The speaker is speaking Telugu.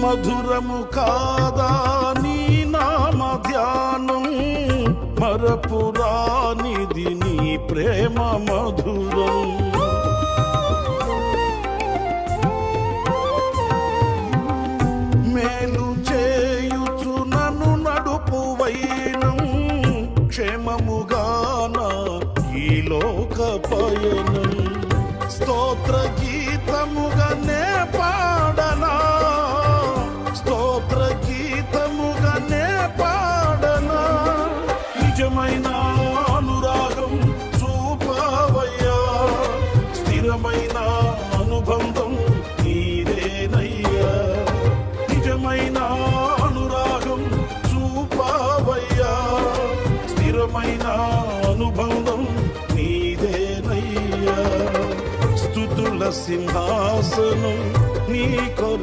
మధురము కాదా నీ నామ ధ్యానం, మరపురానిది నీ ప్రేమ మధురం. మేలు చేయుచు నన్ను నడుపు వైనం, క్షేమముగాన ఈ లోక పయనం. స్తోత్ర గీతముగానే పాడనా, స్తోత్ర గీతముగానే పాడనా. నిజమైన అనురాగం చూపవయ్యా, స్థిరమైన అనుబంధం నీదేనయ్యా. నిజమైన అనురాగం చూపవయ్యా, స్థిరమైన అనుబంధం నీదేనయ్యా. స్తుతుల సింహాసనం నీ కొర